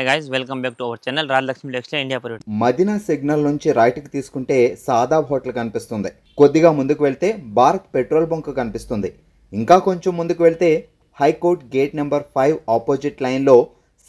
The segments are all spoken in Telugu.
Hi guys welcome back to our channel Rajalakshmi Textile India Private. Madina signal నుంచి రైట్కి తీసుకుంటే సాదాబ్ హోటల్ కనిపిస్తుంది. కొద్దిగా ముందుకు వెళ్తే భారత్ పెట్రోల్ బంక్ కనిపిస్తుంది. ఇంకా కొంచెం ముందుకు వెళ్తే హైకోర్ట్ గేట్ నెంబర్ 5 ఆపోజిట్ లైన్లో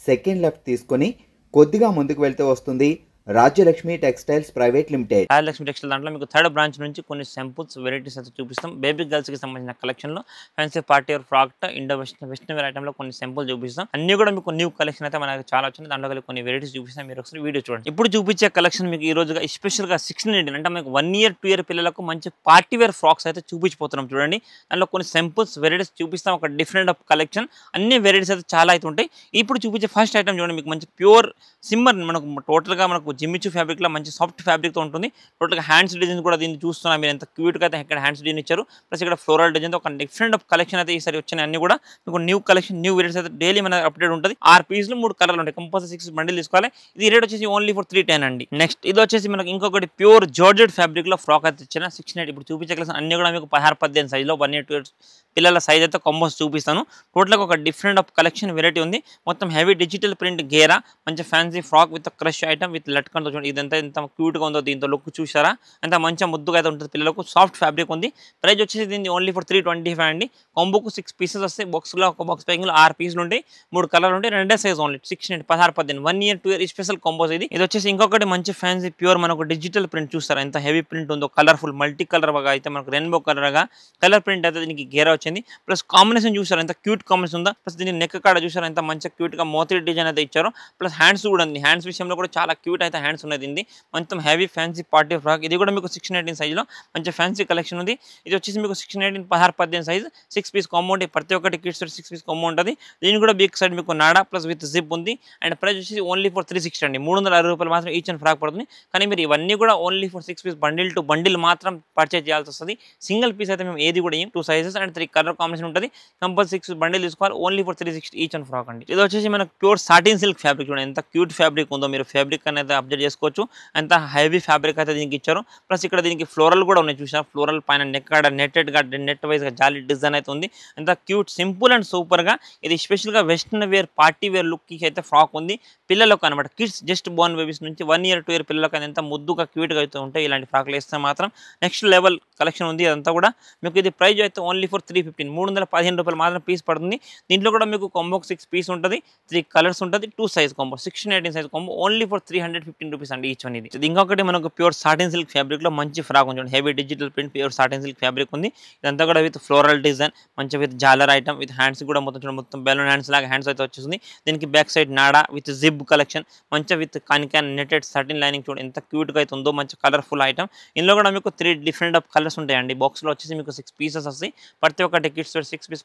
సెకండ్ లెఫ్ట్ తీసుకొని కొద్దిగా ముందుకు వెళ్తే వస్తుంది Rajyalakshmi textiles private limited. Rajalakshmi textile దాంట్లో మీకు థర్డ్ బ్రాంచ్ నుంచి కొన్ని సింపుల్స్ వెరైటీస్ అయితే చూపిస్తాం. బేబీ గర్ల్స్ కి సంబంధించిన కలెక్షన్ లో fancy party wear frock Indo western wear item లో కొన్ని సింపుల్ చూపిస్తాం. అన్ని కూడా మీకు న్యూ కలెక్షన్ అయితే మనకి చాలా వచ్చింది. దాంట్లో కొన్ని వెరైటీస్ చూపిస్తాం. మీరు ఒకసారి వీడియో చూడండి. ఇప్పుడు చూపించే కలెక్షన్ మీకు ఈ రోజుగా స్పెషల్ గా 16 అంటే మీకు 1 year 2 year పిల్లలకు మంచి పార్టీ వేర్ ఫ్రాక్స్ అయితే చూపించిపోతున్నాం. చూడండి, దాంట్లో కొన్ని సింపుల్స్ వెరైటీస్ చూపిస్తాం. ఒక డిఫరెంట్ ఆఫ్ కలెక్షన్, అన్ని వెరైటీస్ అయితే చాలా అయితే ఉంటాయి. ఇప్పుడు చూపించే ఫస్ట్ ఐటమ్ చూడండి, మీకు మంచి ప్యూర్ సిమ్మర్ మనకు టోటల్ గా మనకు జిమ్మిచు ఫ్యాబ్రిక్ లో మంచి సాఫ్ట్ ఫ్యాబ్రిక్ తో ఉంటుంది. టోటల్ గా హ్యాండ్స్ డిజైన్ కూడా దీన్ని చూస్తున్నా మీరు ఎంత క్యూట్ గా అయితే ఇక్కడ హ్యాండ్స్ డిజైన్ ఇచ్చారు. ప్లస్ ఇక్కడ ఫ్లోరల్ డిజైన్ తో ఒక డిఫరెంట్ ఆఫ్ కలెక్షన్ అయితే ఈసారి వచ్చినాయి. అన్ని కూడా మీకు న్యూ కలెక్షన్ న్యూ వెరైటీస్ అయితే డైలీ మన అప్డేట్ ఉంటుంది. 6 పీసులు 3 కలర్లు ఉంటాయి. కంపల్సరీ 6 బండిల్ తీసుకోవాలి. ఇది రేట్ వచ్చేసి ఓన్లీ ఫర్ 310 అండి. నెక్స్ట్ ఇది వచ్చేసి మనకి ఇంకొకటి ప్యూర్ జార్జెట్ ఫ్యాబ్రిక్ లో ఫ్రాక్ అయితే ఇచ్చిన 690. ఇప్పుడు చూపించే కలెక్షన్ అన్ని కూడా మీకు 16-18 సైజ్ లో 1 year 2 years పిల్లల సైజ్ అయితే కాంబోస్ చూపిస్తాను. టోటల్ గా ఒక డిఫరెంట్ ఆఫ్ కలెక్షన్ వెరైటీ ఉంది. మొత్తం హెవీ డిజిటల్ ప్రింట్ గేరా, మంచి fancy frock with crush item with latkan తో చూడండి. ఇదంతా ఎంత క్యూట్ గా ఉందో, దీంతో లుక్ చూసారా ఎంత మంచిగా ముద్దుగా అయితే ఉంటుంది. పిల్లలకు సాఫ్ట్ ఫ్యాబ్రిక్ ఉంది. ప్రైస్ వచ్చేసి దీన్ని ఓన్లీ ఫర్ 325 అండి. కాంబోకు 6 పీసెస్ వస్తాయి. బాక్స్ లో ఒక బాక్స్ ప్యాకింగ్ లో 6 పీసులు ఉంటాయి. 3 కలర్ ఉంటాయి. 2 size only 690 16-18 1 year 2 year special combos ఇది. ఇది వచ్చేసి ఇంకొకటి మంచి ఫ్యాన్సీ ప్యూర్ మనకు డిజిటల్ ప్రింట్ చూస్తారా ఎంత హెవీ ప్రింట్ ఉందో. కలర్ఫుల్ మల్టీ కలర్ గా అయితే మనకు రెయిన్బో కలర్ గా కలర్ ప్రింట్ అయితే దీనికి గేరా వచ్చింది. ప్లస్ కాంబినేషన్ చూసారు ఎంత క్యూట్ కాంబినేషన్ ఉందా. ప్లస్ దీని నెక్ కాడ చూసారు ఎంత మంచిగా క్యూట్ గా మోతీ డిజైన్ అయితే ఇచ్చారు. ప్లస్ హ్యాండ్స్ కూడా ఉంది. హ్యాండ్స్ విషయంలో కూడా చాలా క్యూట్ అయితే హ్యాండ్స్ ఉన్నది. ఇది మొత్తం హెవీ ఫ్యాన్సీ పార్టీ ఫ్రాక్. ఇది కూడా మీకు 618 సైజ్ లో మంచి ఫ్యాన్సీ కలెక్షన్ ఉంది. ఇది వచ్చేసి మీకు 618 16-18 సైజ్ 6 పీస్ కాంబో ఉంటుంది. ప్రతి ఒక్కటి కిడ్స్ 6 పీస్ కాంబో ఉంటుంది. దీని కూడా బిగ్ సైడ్ మీకు నాడా ప్లస్ విత్ జిప్ ఉంది. అండ్ ప్రైస్ వచ్చేసి ఓన్లీ ఫర్ 360 అండి. 360 రూపాయలు మాత్రం ఈచ్ అండ్ ఫ్రాక్ పడుతుంది. కానీ మీరు ఇవన్నీ కూడా only for 6 piece bundle to bundle మాత్రం పర్చేజ్ చేయాల్సి వస్తుంది. సింగిల్ పీస్ అయితే మేము ఏది కూడా 2 సైజెస్ అండ్ 3 కలర్ కాంబినేషన్ ఉంటుంది. కంపల్సరీ 6 బండిల్ తీసుకోవాలి. Only for 360 each and frock అండి. ఇది వచ్చేసి మనకు ప్యూర్ సాటిన్ సిల్క్ ఫ్యాబ్రిక్ చూడండి ఎంత క్యూట్ ఫ్యాబ్రిక్ ఉందో. మీరు ఫ్యాబ్రిక్ అనేది అబ్జర్వ్ చేసుకోవచ్చు. ఎంత హెవీ ఫ్యాబ్రిక్ అయితే దీనికి ఇచ్చారు. ప్లస్ ఇక్కడ దీనికి ఫ్లోరల్ కూడా ఉన్నాయి చూసారు. ఫ్లోరల్ పైన నెక్ కాడ నెట్టెడ్ గా నెట్ వైజ్ గా జాలీ డిజైన్ అయితే ఉంది. ఎంత క్యూట్ సింపుల్ అండ్ సూపర్ గా. ఇది స్పెషల్ గా western wear party wear look కి అయితే ఫ్రాక్ ఉంది. పిల్లలకు అనమాట కిడ్స్ జస్ట్ బోర్న్ బేబీస్ నుంచి 1 year 2 year పిల్లలకు ఎంత ముద్దుగా క్యూట్ గా అయితే ఉంటాయి. ఇలాంటి ఫ్రాక్లు వేస్తే మాత్రం నెక్స్ట్ లెవెల్ కలెక్షన్ ఉంది. అదంతా కూడా మీకు ఇది ప్రైస్ అయితే ఓన్లీ ఫర్ 315 315 రూపాయలు మాత్రం పీస్ పడుతుంది. దీంట్లో కూడా మీకు కాంబోకి 6 పీస్ ఉంటుంది. 3 కలర్స్ ఉంటుంది. 2 size combo 618 size combo only for 315 rupees అండి ఈచ్ వన్. ఇది ఇంకొకటి మనకు ప్యూర్ సాటిన్ సిల్క్ ఫ్యాబ్రిక్ లో మంచి ఫ్రాక్ ఉంది. Heavy digital print pure satin silk fabric ఉంది. ఇదంతా కూడా విత్ ఫ్లోరల్ డిజైన్ మంచి విత్ జాలర్ ఐటమ్ విత్ హ్యాండ్స్ కూడా మొత్తం బెలూన్ హ్యాండ్స్ లాగా హ్యాండ్స్ అయితే వచ్చేసింది. దీనికి బ్యాక్ సైడ్ నాడా విత్ జిబ్ కలెక్షన్ మంచి విత్ కాన్ నెటెడ్ సాటిన్ లైనింగ్ చూడండి ఎంత క్యూట్ గా అయితే ఉందో. మంచి కలర్ఫుల్ ఐటమ్. ఇందులో కూడా మీకు 3 డిఫరెంట్ ఆఫ్ కలర్స్ ఉంటాయండి. బాక్స్ లో వచ్చేసి మీకు 6 పీసెస్ వస్తాయి. ప్రతి ఒక్క కిడ్స్ 6 పీస్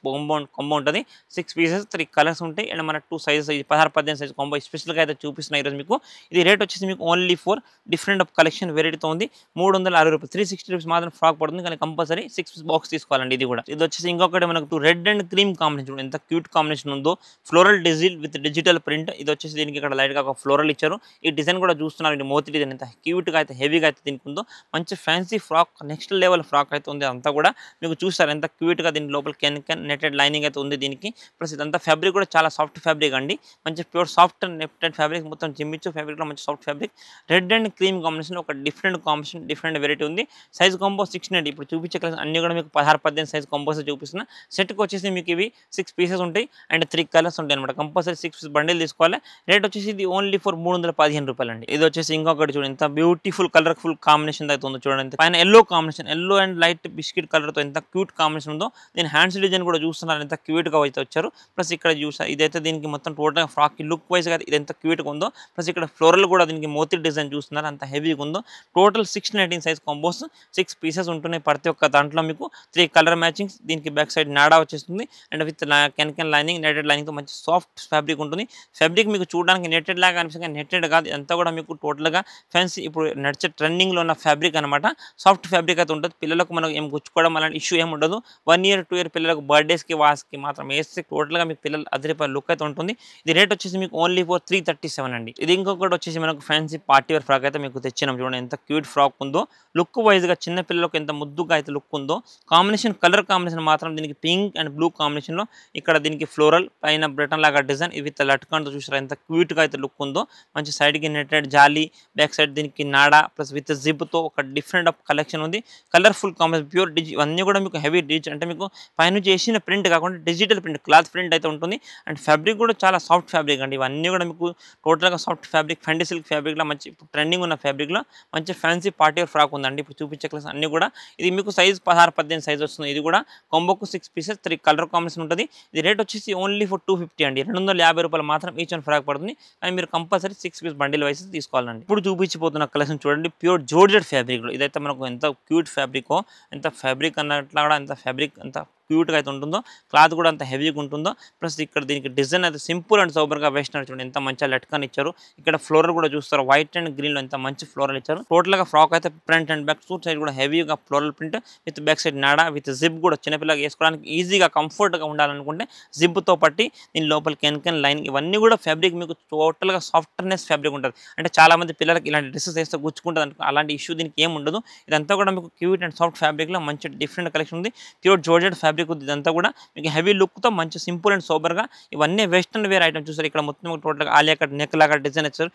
కాంబో ఉంటుంది. 6 పీసెస్ 3 కలర్స్ ఉంటాయి. అండ్ మన 2 సైజెస్ 16-18 సైజ్ కాంబో స్పెషల్ గా అయితే చూపిస్తున్నాయి ఈరోజు మీకు. ఇది రేట్ వచ్చేసి మీకు only for different of collection వెరైటీతో ఉంది. 360 రూపాయలు 360 రూపీస్ మాత్రం ఫ్రాక్ పడుతుంది. కానీ కంపల్సరీ 6 పీస్ బాక్స్ తీసుకోవాలండి. ఇది కూడా ఇది వచ్చేసి ఇంకొకటి మనకు రెడ్ అండ్ క్రీమ్ కాంబినేషన్ ఎంత క్యూట్ కాంబినేషన్ ఉందో. Floral design with digital print. ఇది వచ్చేసి దీనికి ఇక్కడ లైట్ గా ఒక ఫ్లోరల్ ఇచ్చారు. ఈ డిజైన్ కూడా చూస్తున్నారు. ఇది మోతీ డిజైన్ ఎంత క్యూట్ గా అయితే హెవీగా అయితే దీనికి ఉందో. మంచి fancy frock next level frock అయితే ఉంది. అంతా కూడా మీకు చూస్తారు ఎంత క్యూట్ గా దీని లోపల కెన్ నెటెడ్ లైనింగ్ అయితే ఉంది దీనికి. ప్లస్ ఇదంతా ఫ్యాబ్రిక్ కూడా చాలా సాఫ్ట్ ఫ్యాబ్రిక్ అండి. మంచి ప్యూర్ సాఫ్ట్ నెటెడ్ ఫ్యాబ్రిక్ మొత్తం జిమ్మిచు ఫ్యాబ్రిక్ లో మంచి soft fabric. Red and cream combination ఒక డిఫరెంట్ కాంబినేషన్ డిఫరెంట్ వెరైటీ ఉంది. Size combo 690. ఇప్పుడు చూపించే కలెక్షన్ అన్ని కూడా మీకు 16-18 సైజ్ కాంబోస్ చూపిస్తున్నా. సెట్కి వచ్చేసి మీకు ఇవి 6 పీసెస్ ఉంటాయి అండ్ 3 కలర్స్ ఉంటాయి అనమాట. కంపల్సరీ 6 పీస్ బండిల్ తీసుకోవాలి. రేట్ వచ్చేసి ఇది ఓన్లీ ఫర్ 315 రూపాయలు అండి. ఇది వచ్చేసి ఇంకొకటి చూడండి ఎంత బ్యూటిఫుల్ కలర్ఫుల్ కాంబినేషన్ అయితే ఉందో చూడండి. పైన yellow combination yellow and light biscuit colour తో ఎంత క్యూట్ కాంబినేషన్ ఉందో. దీని హ్యాండ్స్ డిజైన్ కూడా చూస్తున్నారు ఎంత క్యూట్ గా అయితే వచ్చారు. ప్లస్ ఇక్కడ చూసారు ఇదైతే దీనికి మొత్తం టోటల్ ఫ్రాక్ కి లుక్ వైజ్ గా ఇది ఎంత క్యూట్ గా ఉందో. ప్లస్ ఇక్కడ ఫ్లోరల్ కూడా దీనికి మోతీ డిజైన్ చూస్తున్నారు అంత హెవీగా ఉందో. టోటల్ 618 సైజ్ కాంబోస్ 6 పీసెస్ ఉంటున్నాయి. ప్రతి ఒక్క దాంట్లో మీకు 3 కలర్ మ్యాచింగ్స్. దీనికి బ్యాక్ సైడ్ నాడా వచ్చేస్తుంది and with can lining netted lining తో మంచి సాఫ్ట్ ఫ్యాబ్రిక్ ఉంటుంది. ఫ్యాబ్రిక్ మీకు చూడడానికి నెటెడ్ లాగా అనిపిస్తుంది. నెటెడ్ కాదు, అంతా కూడా మీకు టోటల్ గా ఫ్యాన్సీ ఇప్పుడు నడిచే ట్రెండింగ్ లో ఉన్న ఫ్యాబ్రిక్ అనమాట. సాఫ్ట్ ఫ్యాబ్రిక్ అయితే ఉంటుంది. పిల్లలకు మనకు ఏం గుచ్చుకోవడం అలాంటి ఇష్యూ ఏమి ఉండదు. 1 year 2 year పిల్లలకు బర్త్డేస్ కి వాస్కి మాత్రం వేస్తే టోటల్ గా మీకు పిల్లలు 10 రూపాయల లుక్ అయితే ఉంటుంది. ఇది రేట్ వచ్చేసి మీకు ఓన్లీ ఫర్ 337 అండి. ఇది ఇంకొకటి వచ్చేసి మనకు మనకు ఫ్యాన్సీ పార్టీ వేర్ ఫ్రాక్ అయితే మీకు తెచ్చినాం. చూడండి ఎంత క్యూట్ ఫ్రాక్ ఉందో. లుక్ వైజ్గా చిన్న పిల్లలకు ఎంత ముద్దుగా అయితే లుక్ ఉందో. కాంబినేషన్ కలర్ కాంబినేషన్ మాత్రం దీనికి పింక్ అండ్ బ్లూ కాంబినేషన్లో ఇక్కడ దీనికి ఫ్లోరల్ పైన బ్రిటన్ లాగా డిజైన్ విత్ లట్కంతో చూసారా ఎంత క్యూట్గా అయితే లుక్ ఉందో. మంచి సైడ్కి నెట్టెడ్ జాలీ, బ్యాక్ సైడ్ దీనికి నాడా ప్లస్ విత్ జిప్తో ఒక డిఫరెంట్ ఆఫ్ కలెక్షన్ ఉంది. కలర్ఫుల్ కాంబినేషన్ ప్యూర్ ఇవన్నీ కూడా మీకు హెవీ డిజిటల్ అంటే మీకు పైన చేసిన ప్రింట్ కాకుండా డిజిటల్ ప్రింట్ క్లాత్ ప్రింట్ అయితే ఉంటుంది. అండ్ ఫ్యాబ్రిక్ కూడా చాలా సాఫ్ట్ ఫ్యాబ్రిక్ అండి. ఇవన్నీ కూడా మీకు టోటల్గా సాఫ్ట్ ఫ్యాబ్రిక్ ఫెండి సిల్క్ ఫ్యాబ్రిక్లో మంచి ట్రెండింగ్ ఉన్న ఫ్యాబ్రిక్లో మంచి ఫ్యాన్సీ పార్టీ వేర్ ఫ్రాక్ ఉందండి. ఇప్పుడు చూపించే కలర్స్ అన్నీ కూడా ఇది మీకు సైజ్ 16-18 సైజ్ వస్తుంది. ఇది కూడా కొంబోకు 6 పీసెస్ 3 కలర్ కాంబినేషన్ ఉంటుంది. ఇది రేట్ వచ్చేసి ఓన్లీ ఫర్ 250 అండి. 250 రూపాయలు మాత్రం ఈచ్ వన్ ఫ్రాక్ పడుతుంది. కానీ మీరు కంపల్సరీ 6 పీస్ బండిల్ వైస్ తీసుకోవాలండి. ఇప్పుడు చూపించిపోతున్న కలెక్షన్ చూడండి ప్యూర్ జార్జెట్ ఫ్యాబ్రిక్లో. ఇదైతే మనకు ఎంత క్యూట్ ఫ్యాబ్రికో, ఎంత ఫ్యాబ్రిక్ అన్నట్లా కూడా ఎంత ఫ్యాబ్రిక్ ఎంత క్యూట్గా అయితే ఉంటుందో, క్లాత్ కూడా అంత హెవీగా ఉంటుందో. ప్లస్ ఇక్కడ దీనికి డిజైన్ అయితే సింపుల్ అండ్ సూపర్గా వేసినారు. చూడండి ఎంత మంచిగా లట్కన్ ఇచ్చారు. ఇక్కడ ఫ్లోరల్ కూడా చూస్తారు వైట్ అండ్ గ్రీన్లో ఎంత మంచి ఫ్లోరల్ ఇచ్చారు. టోటల్గా ఫ్రాక్ అయితే front and back suit side కూడా హెవీగా floral print with back side నాడా విత్ జిప్ కూడా చిన్నపిల్లగా వేసుకోవడానికి ఈజీగా కంఫర్ట్గా ఉండాలనుకుంటే జిప్తో పట్టి దీని లోపల కెన్ లైన్ ఇవన్నీ కూడా ఫ్యాబ్రిక్ మీకు టోటల్గా సాఫ్ట్నెస్ ఫ్యాబ్రిక్ ఉంటుంది. అంటే చాలామంది పిల్లలకి ఇలాంటి డ్రెస్సెస్ వేస్తే గుచ్చుకుంటుంది అనుకో, అలాంటి ఇష్యూ దీనికి ఏం ఉండదు. ఇదంతా కూడా మీకు క్యూట్ అండ్ సాఫ్ట్ ఫ్యాబ్రిక్లో మంచి డిఫరెంట్ కలెక్షన్ ఉంది. ప్యూర్ జార్జెట్ ఫ్యాబ్రిక్ ఉంది. ఇదంతా కూడా మీకు హెవీ లుక్తో మంచి సింపుల్ అండ్ సోబర్గా ఇవన్నీ వెస్టర్న్ వేర్ ఐటమ్స్ చూసారు. ఇక్కడ మొత్తం టోటల్గా ఆలియా కట్ నెక్ లాగా డిజైన్ ఇచ్చారు.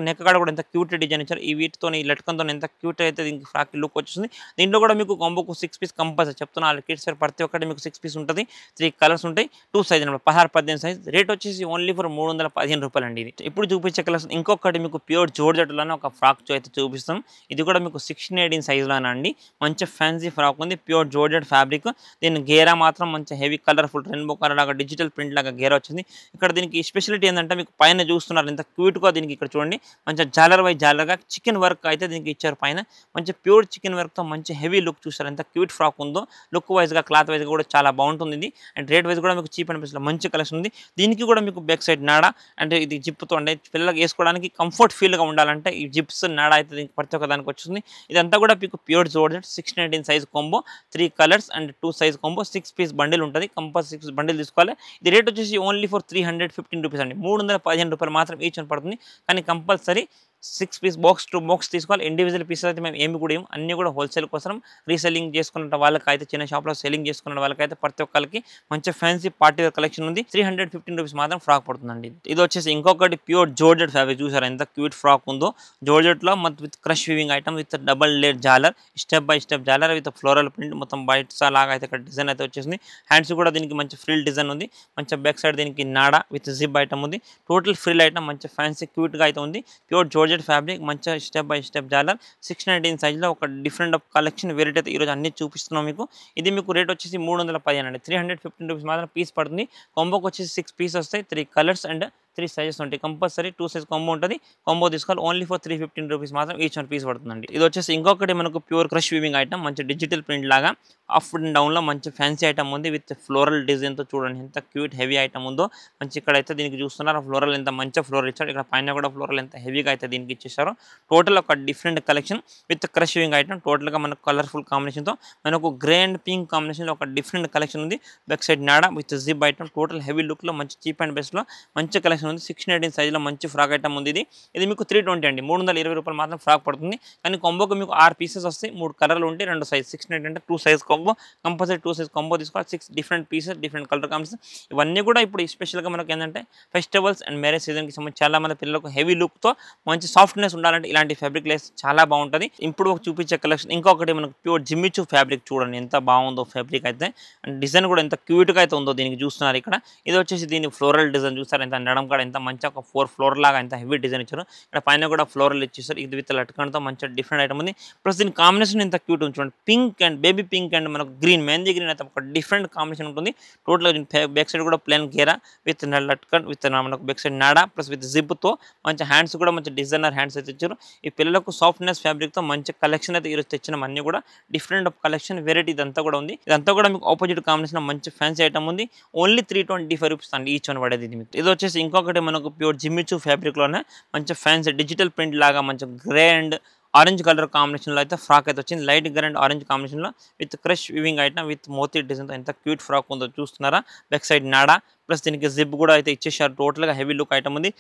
నెక్ కాడ కూడా ఎంత క్యూట్ డిజైన్ ఇచ్చారు. ఈ వీటితో ఈ లట్కంతో ఎంత క్యూట్ అయితే దీనికి ఫ్రాక్ లుక్ వచ్చేస్తుంది. దీంట్లో కూడా మీకు కాంబోకు 6 పీస్ కంపల్సరీ చెప్తున్నా. కిడ్స్ వేర్ ప్రతి ఒక్కటి మీకు 6 పీస్ ఉంటుంది. 3 కలర్స్ ఉంటాయి. 2 సైజ్ అనమాట 16-18 సైజ్. రేట్ వచ్చేసి ఓన్లీ ఫర్ 315 రూపాయలు అండి. ఇది ఇప్పుడు చూపించే కలర్స్ ఇంకొకటి మీకు ప్యూర్ జార్జెట్లోనే ఒక ఫ్రాక్ అయితే చూపిస్తాం. ఇది కూడా మీకు 16-18 సైజ్లోనే అండి. మంచి ఫ్యాన్సీ ఫ్రాక్ ఉంది. Pure georgette fabric. దీని గేరా మాత్రం మంచి హెవీ కలర్ఫుల్ రెయిన్బో కలర్ లాగా డిజిటల్ ప్రింట్ లాగా గేరా వచ్చింది. ఇక్కడ దీనికి స్పెషాలిటీ ఏంటంటే మీకు పైన చూస్తున్నారు ఎంత క్యూట్గా దీనికి ఇక్కడ చూడండి మంచి జాలర్ వై జాలర్గా చికెన్ వర్క్ అయితే దీనికి ఇచ్చారు. పైన మంచి ప్యూర్ చికెన్ వర్క్తో మంచి హెవీ లుక్ చూస్తారు. ఎంత క్యూట్ ఫ్రాక్ ఉందో. లుక్ వైజ్గా క్లాత్ వైజ్గా కూడా చాలా బాగుంటుంది ఇది. అండ్ రేట్ వైజ్ కూడా మీకు చీప్ అండ్ బెస్ట్లో మంచి కలెక్షన్ ఉంది. దీనికి కూడా మీకు బ్యాక్ సైడ్ నాడా అంటే ఇది జిప్తో అంటే పిల్లలకు వేసుకోవడానికి కంఫర్ట్ ఫీల్గా ఉండాలంటే ఈ జిప్స్ నాడా అయితే దీనికి ప్రతి ఒక్క దానికి వచ్చింది. ఇదంతా కూడా మీకు pure georgette 16-18 size combo 3 colours and 2 size combo 6 piece bundle ఉంటుంది. కంపల్సరీ 6 బండిల్ తీసుకోవాలి. ఇది రేట్ వచ్చేసి ఓన్లీ ఫర్ 315 రూపీస్ అండి. 315 రూపాయలు మాత్రం ఈచ్ అని పడుతుంది. కానీ compulsory 6 piece box to box తీసుకోవాలి. ఇండివిజువల్ పీసెస్ అయితే మేము ఏమి కూడా అన్నీ కూడా హోల్సేల్ కోసం రీసెల్లింగ్ చేసుకున్న వాళ్ళకైతే చిన్న షాప్లో సెల్లింగ్ చేసుకున్న వాళ్ళకైతే ప్రతి ఒక్కరికి మంచి ఫ్యాన్సీ పార్టీ వేర్ కలెక్షన్ ఉంది. 315 రూపీస్ మాత్రం ఫ్రాక్ పడుతుందండి. ఇది వచ్చేసి ఇంకొకటి ప్యూర్ జార్జెట్ ఫ్యాబ్రిక్ చూసారా ఎంత క్యూట్ ఫ్రాక్ ఉందో. జార్జెట్లో with crush weaving item with double layer జాలర్ స్టెప్ బై స్టెప్ జాలర్ విత్ ఫ్లోరల్ ప్రింట్ మొత్తం బైట్స్ లాగా అయితే ఇక్కడ డిజైన్ అయితే వచ్చేసింది. హ్యాండ్స్ కూడా దీనికి మంచి ఫ్రిల్ డిజైన్ ఉంది. మంచి బ్యాక్ సైడ్ దీనికి నాడా విత్ జిప్ ఐటమ్ ఉంది. టోటల్ ఫ్రిల్ ఐటమ్ మంచి ఫ్యాన్సీ క్యూట్గా అయితే ఉంది. ప్యూర్ జార్జెట్ ఫ్యాబ్రిక్ మంచి స్టెప్ బై స్టెప్ జాలర్ 619 సైజ్లో ఒక డిఫరెంట్ ఆఫ్ కలెక్షన్ వెరైటీ అయితే ఈరోజు అన్ని చూపిస్తున్నాం మీకు. ఇది మీకు రేట్ వచ్చేసి 315 అండి. 315 రూపీస్ మాత్రం పీస్ పడుతుంది. కాంబోకి వచ్చేసి 6 పీస్ వస్తాయి. 3 కలర్స్ అండ్ 3 సైజెస్ ఉంటాయి. కంపల్సరీ 2 సైజ్ కాంబో ఉంటుంది. కాంబో తీసుకోవాలి. ఓన్లీ ఫర్ 315 రూపీస్ మాత్రం ఈచ్ వన్ పీస్ పడుతుందండి. ఇది వచ్చేసి ఇంకొకటి మనకు ప్యూర్ క్రష్ వీవింగ్ ఐటమ్ మంచి డిజిటల్ ప్రింట్ లాగా అప్ అండ్ డౌన్లో మంచి ఫ్యాన్సీ ఐటమ్ ఉంది విత్ ఫ్లోరల్ డిజైన్తో చూడండి ఎంత క్యూట్ హెవీ ఐటమ్ ఉందో. మంచి ఇక్కడైతే దీనికి చూస్తున్నారు ఫ్లోరల్ ఎంత మంచిగా ఫ్లోరల్ ఇచ్చారు. ఇక్కడ పైన కూడా ఫ్లోరల్ ఎంత హెవీగా అయితే దీనికి ఇచ్చేసారు. టోటల్ ఒక different collection with crush weaving item. టోటల్గా మనకు కలర్ఫుల్ కాంబినేషన్తో మనకు గ్రే అండ్ పింక్ కాంబినేషన్లో ఒక డిఫరెంట్ కలెక్షన్ ఉంది. బ్యాక్ సైడ్ నాడా with zip item total heavy లుక్లో మంచి చీప్ అండ్ బెస్ట్లో మంచి కలెక్షన్ ఉంది. 1618 సైజ్లో మంచి ఫ్రాక్ ఐటమ్ ఉంది. ఇది మీకు 320 అండి. 320 రూపాయలు మాత్రం ఫ్రాక్ పడుతుంది. కానీ కాంబోకి మీకు 6 పీసెస్ వస్తాయి. 3 కలర్లు ఉంటాయి. 2 సైజ్ 1618 అంటే 2 size combo compulsory 2 size combo తీసుకోవాలి. 6 different pieces different colour combination ఇవన్నీ కూడా ఇప్పుడు స్పెషల్గా మనకు ఏంటంటే ఫెస్టివల్స్ అండ్ మ్యారేజ్ సీజన్కి సంబంధించి చాలా మంది పిల్లలకు హెవీ లుక్తో మంచి సాఫ్ట్నెస్ ఉండాలంటే ఇలాంటి ఫ్యాబ్రిక్ లేస్ చాలా బాగుంటుంది. ఇప్పుడు చూపించే కలెక్షన్ ఇంకొకటి మనకు ప్యూర్ జిమ్మిచూ ఫ్యాబ్రిక్ చూడండి ఎంత బాగుందో ఫ్యాబ్రిక్ అయితే. అండ్ డిజైన్ కూడా ఎంత క్యూట్గా అయితే ఉందో దీనికి చూస్తున్నారు ఇక్కడ. ఇది వచ్చేసి దీని ఫ్లోరల్ డిజైన్ చూస్తారు ఎంత నడం కూడా ఎంత మంచిగా ఒక 4 ఫ్లోర్ లాగా ఎంత హెవీ డిజైన్ ఇచ్చారు. ఇక్కడ పైన కూడా ఫ్లోరల్ ఇచ్చేసారు. ఇది విత్ లట్కన్తో మంచిగా డిఫరెంట్ ఐటమ్ ఉంది. ప్లస్ దీని కాంబినేషన్ ఎంత క్యూట్ ఉంది చూడండి. Pink and baby pink and మనకు గ్రీన్ మెహందీ గ్రీన్ అయితే ఒక డిఫరెంట్ కాంబినేషన్ ఉంటుంది. టోటల్ బ్యాక్ సైడ్ కూడా plane Gera with latkan with మనకు బ్యాక్ సైడ్ నాడా ప్లస్ విత్ జిప్తో మంచి హ్యాండ్స్ కూడా మంచి డిజైనర్ హ్యాండ్స్ అయితే ఇచ్చారు. ఈ పిల్లలకు సాఫ్ట్నెస్ ఫ్యాబ్రిక్తో మంచి కలెక్షన్ అయితే ఈరోజు తెచ్చిన అన్ని కూడా డిఫరెంట్ ఆఫ్ కలెక్షన్ వెరైటీ ఇదంతా కూడా ఉంది. ఇదంతా కూడా మీకు ఆపోజిట్ కాంబినేషన్ మంచి ఫ్యాన్సీ ఐటమ్ ఉంది. ఓన్లీ 325 రూపీస్ అండి ఈచ్ వన్ పడేది. ఇది మీకు ఇది వచ్చేసి ఇంకొకటి మనకు ప్యూర్ జిమ్మిచూ ఫ్యాబ్రిక్లోనే మంచి ఫ్యాన్సీ డిజిటల్ ప్రింట్ లాగా మంచి గ్రే అండ్ ఆరెంజ్ కలర్ కాంబినేషన్లో అయితే ఫ్రాక్ అయితే వచ్చింది. లైట్ గ్రే అండ్ ఆరెంజ్ కాంబినేషన్లో with crush weaving item with మోతీ డిజైన్తో ఎంత క్యూట్ ఫ్రాక్ ఉందో చూస్తున్నారా. బ్యాక్ సైడ్ నాడా ప్లస్ దీనికి జిప్ కూడా అయితే ఇచ్చేసారు. టోటల్గా హెవీ లుక్ ఐటమ్ ఉంది.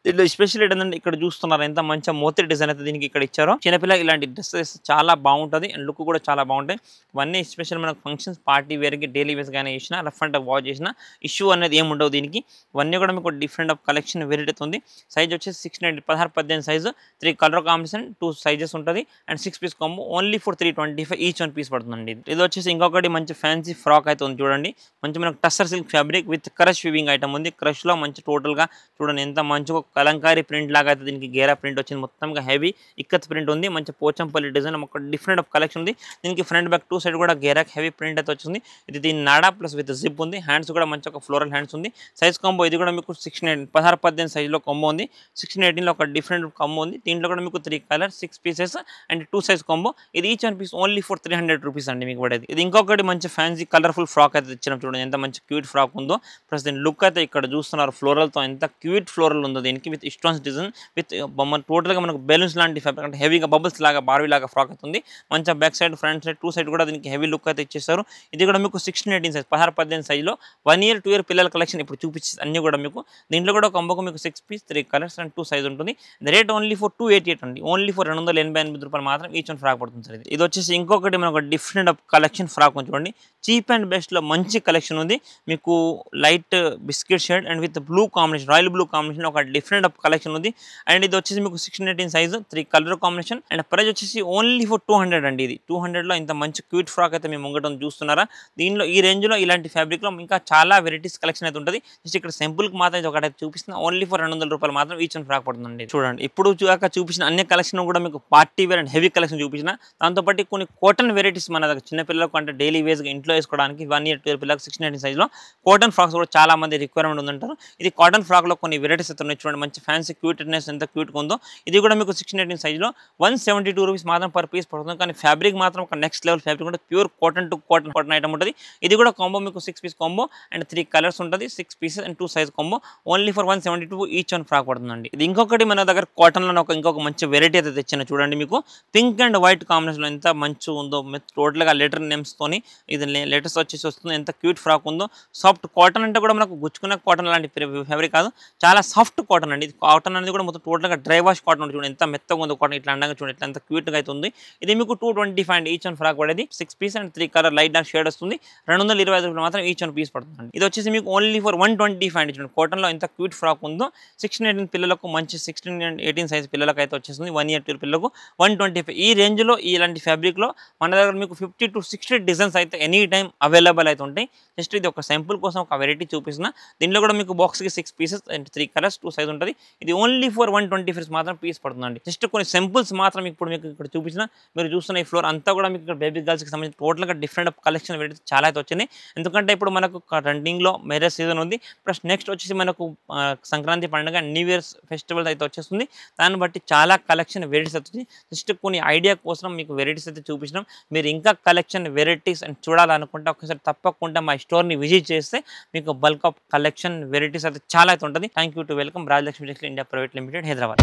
దీంట్లో స్పెషల్ ఏంటంటే ఇక్కడ చూస్తున్నారు ఎంత మంచిగా మోతి డిజైన్ అయితే దీనికి ఇక్కడ ఇచ్చారో. చిన్నపిల్ల ఇలాంటి డ్రెస్సెస్ చాలా బాగుంటుంది అండ్ లుక్ కూడా చాలా బాగుంటాయి. ఇవన్నీ స్పెషల్ మనకు ఫంక్షన్స్ పార్టీ వేర్కి డైలీ వేస్ కానీ చేసినా రఫ్ అండ్ టఫ్ వాచ్ చేసిన ఇష్యూ అనేది ఏమి ఉండవు దీనికి. ఇవన్నీ కూడా మీకు డిఫరెంట్ ఆఫ్ కలెక్షన్ వెరైటీ ఉంది. సైజ్ వచ్చేసి 690 16-18 సైజు, 3 కలర్ కాంబినేషన్, 2 సైజెస్ ఉంటుంది and 6 piece combo only for 325 each 1 piece పడుతుందండి. ఇది వచ్చేసి ఇంకొకటి మంచి ఫ్యాన్సీ ఫ్రాక్ అయితే ఉంది చూడండి. మంచి మనకు tussar silk fabric with crush weaving item ఉంది. క్రష్లో మంచి టోటల్గా చూడండి ఎంత మంచిగా కలంకారీ ప్రింట్ లాగా అయితే దీనికి గేరా ప్రింట్ వచ్చింది. మొత్తంగా హెవీ ఇక్కత్ ప్రింట్ ఉంది. మంచి పోచంపల్లి డిజైన్ ఒక డిఫరెంట్ ఆఫ్ కలెక్షన్ ఉంది. దీనికి ఫ్రంట్ బ్యాక్ 2 సైడ్ కూడా గేరాక్ హెవీ ప్రింట్ అయితే వచ్చింది. ఇది దీని నాడా ప్లస్ విత్ జిప్ ఉంది. హ్యాండ్స్ కూడా మంచి ఒక ఫ్లోరల్ హ్యాండ్స్ ఉంది. సైజ్ కాంబో ఇది కూడా మీకు 16-18 సైజ్లో కాంబో ఉంది. 16-18లో ఒక డిఫరెంట్ కాంబో ఉంది. దీంట్లో కూడా మీకు 3 colour 6 pieces and 2 size combo. ఇది each 1 piece only for 300 rupees అండి మీకు పడేది. ఇది ఇంకొకటి మంచి ఫ్యాన్సీ కలర్ఫుల్ ఫ్రాక్ అయితే ఇచ్చినాం చూడండి ఎంత మంచి క్యూట్ ఫ్రాక్ ఉందో. ప్లస్ దీని లుక్ అయితే ఇక్కడ చూస్తున్నారు ఫ్లోరల్తో ఎంత క్యూట్ ఫ్లోరల్ ఉందో దీనికి విత్ స్టోన్స్ డిజైన్ విత్ టోటల్గా మనకు బెలూన్స్ లాంటి ఫ్యాబ్రిక్ అంటే హెవీగా బబుల్స్ లాగా బార్వీ లాగా ఫ్రాక్ అవుతుంది. మంచిగా back side front side 2 side కూడా దీనికి హెవీ లుక్ అయితే ఇచ్చేస్తారు. ఇది కూడా మీకు 16-18 సైజ్ 16-18 సైజ్లో 1 year 2 year పిల్లల కలెక్షన్ ఇప్పుడు చూపించేది అన్ని కూడా మీకు. దీంట్లో కూడా కంబోకు మీకు 6 పీస్ 3 కలర్స్ అండ్ 2 సైజ్ ఉంటుంది. రేట్ ఓన్లీ ఫర్ 288 అండి. ఓన్లీ ఫర్ 288 రూపాయలు మాత్రం ఈచ్ 1 ఫ్రాక్ పడుతుంది సార్. ఇది వచ్చేసి ఇంకొకటి మనకు డిఫరెంట్ ఆఫ్ కలెక్షన్ ఫ్రాక్ ఉంది చూడండి. చీప్ అండ్ బెస్ట్లో మంచి కలెక్షన్ ఉంది మీకు. Light biscuit shade and with blue combination royal blue combination ఒక డిఫరెంట్ ఆఫ్ కలెక్షన్ ఉంది. అండ్ ఇది వచ్చేసి మీకు 16-18 size 3 colour combination and price వచ్చేసి ఓన్లీ ఫర్ 200 అండి. ఇది 200లో ఇంత మంచి క్యూట్ ఫ్రాక్ అయితే మేము ముంగటం చూస్తున్నారా. దీనిలో ఈ రేంజ్లో ఇలాంటి ఫ్యాబ్రిక్లో ఇంకా చాలా వెరైటీస్ కలెక్షన్ అయితే ఉంటుంది. జస్ట్ ఇక్కడ సింపుల్కి మాత్రం ఇది ఒకటి చూపిస్తున్నా. ఓన్లీ ఫర్ 200 రూపాయలు మాత్రం ఈచ్ 1 ఫ్రాక్ పడుతుందండి. చూడండి ఇప్పుడు చూపించిన అన్ని కలెక్షన్ కూడా మీకు party wear and heavy collection చూపించిన. దాంతోపాటు కొన్ని కాటన్ వెరైటీస్ మన దగ్గర చిన్నపిల్లలకు అంటే డైలీ వేస్గా ఇంట్లో వేసుకోవడానికి 1 year 2 year పిల్లలకు 16-18 సైజ్లో కాటన్ ఫ్రాక్స్ కూడా చాలా మంది రిక్వైర్మెంట్ ఉందంటారు. ఇది కాటన్ ఫ్రాక్లో కొన్ని వెరైటీస్ అయితే ఉన్నాయి చూడండి. మంచి ఫ్యాన్సీ క్యూట్నెస్ ఎంత క్యూట్గా ఉందో. ఇది కూడా మీకు 16-18 సైజ్లో 172 రూపీస్ మాత్రం పర్ పీస్ పడుతుంది. కానీ ఫ్యాబ్రిక్ మాత్రం ఒక నెక్స్ట్ లెవెల్ ఫ్యాబ్రిక్ ఉంటుంది. Pure cotton to cotton item ఉంటుంది. ఇది కూడా కాంబో మీకు 6 పీస్ కాంబో అండ్ 3 కలర్స్ ఉంటుంది. 6 pieces and 2 size combo only for 172 each 1 frock పడుతుందండి. ఇది ఇంకొకటి మన దగ్గర కాటన్లో ఇంకొక మంచి వెరైటీ అయితే తెచ్చిన చూడండి. మీకు పింక్ అండ్ వైట్ కాంబినేషన్లో ఎంత మంచి ఉందో. టోటల్గా లెటర్ నేమ్స్తోని ఇది లెటర్స్ వచ్చేసి వస్తుంది. ఎంత క్యూట్ ఫ్రాక్ ఉందో. సాఫ్ట్ కాటన్ అంటే కూడా మనకు గుచ్చుకున్న కాటన్ లాంటి ఫ్యాబ్రిక్ కాదు, చాలా సాఫ్ట్ కాటన్ అండి. ఇది కాటన్ అనేది కూడా మొత్తం టోటల్గా డ్రై వాష్ కాటన్ ఉంటుంది చూడండి. ఎంత మెత్తగా ఉందో కాటన్. ఇట్లా అండగా చూడండి ఇట్లా ఎంత క్యూట్గా అయితే ఉంది. ఇది మీకు 225 ఈచ్ 1 ఫ్రాక్ పడేది. 6 piece and 3 colour light dark shade వస్తుంది. 225 రూపాయలు మాత్రం ఈచ్ 1 పీస్ పడుతుంది. ఇది వచ్చేసి మీకు ఓన్లీ ఫర్ 125 చూడండి. కాటన్లో ఎంత క్యూట్ ఫ్రాక్ ఉందో. 16-18 పిల్లలకు మంచి 16-18 సైజ్ పిల్లలకు అయితే వచ్చేస్తుంది. 1 year 2 year పిల్లలకు 125 ఈ రేంజ్లో ఇలాంటి ఫ్యాబ్రిక్లో మన దగ్గర మీకు 50 to 60 డిజైన్స్ అయితే ఎనీ టైం అవైలబుల్ అయితే ఉంటాయి. జస్ట్ ఇది ఒక సింపుల్ కోసం ఒక వెరైటీ చూపిస్తున్నా. దీనిలో కూడా మీకు బాక్స్కి 6 పీసెస్ అండ్ 3 కలర్స్ 2 సైజ్ ఉంటుంది. ఇది ఓన్లీ ఫర్ 125 మాత్రం పీస్ పడుతుందండి. జస్ట్ కొన్ని సింపుల్స్ మాత్రం ఇప్పుడు మీకు ఇక్కడ చూపించిన. మీరు చూస్తున్న ఈ ఫ్లోర్ అంతా కూడా మీకు ఇక్కడ బేబీ గర్ల్స్కి సంబంధించి టోటల్గా డిఫరెంట్ కలెక్షన్ వెరైటీ చాలా అయితే వచ్చినాయి. ఎందుకంటే ఇప్పుడు మనకు ట్రెండింగ్లో మ్యారేజ్ సీజన్ ఉంది. ప్లస్ నెక్స్ట్ వచ్చేసి మనకు సంక్రాంతి పండుగ న్యూ ఇయర్స్ ఫెస్టివల్ అయితే వచ్చేస్తుంది. దాన్ని బట్టి చాలా కలెక్షన్ వెరైటీస్ అవుతుంది. జస్ట్ కొన్ని ఐడియా కోసం మీకు వెరైటీస్ అయితే చూపించినాం. మీరు ఇంకా కలెక్షన్ వెరైటీస్ అండ్ చూడాలనుకుంటే ఒకసారి తప్పకుండా మా స్టోర్ని విజిట్ చేస్తే మీకు బల్క్ ఆఫ్ కలెక్షన్ వెరైటీస్ అయితే చాలా అయితే ఉంటుంది. Thank you to welcome Rajalakshmi Textile India private limited Hyderabad.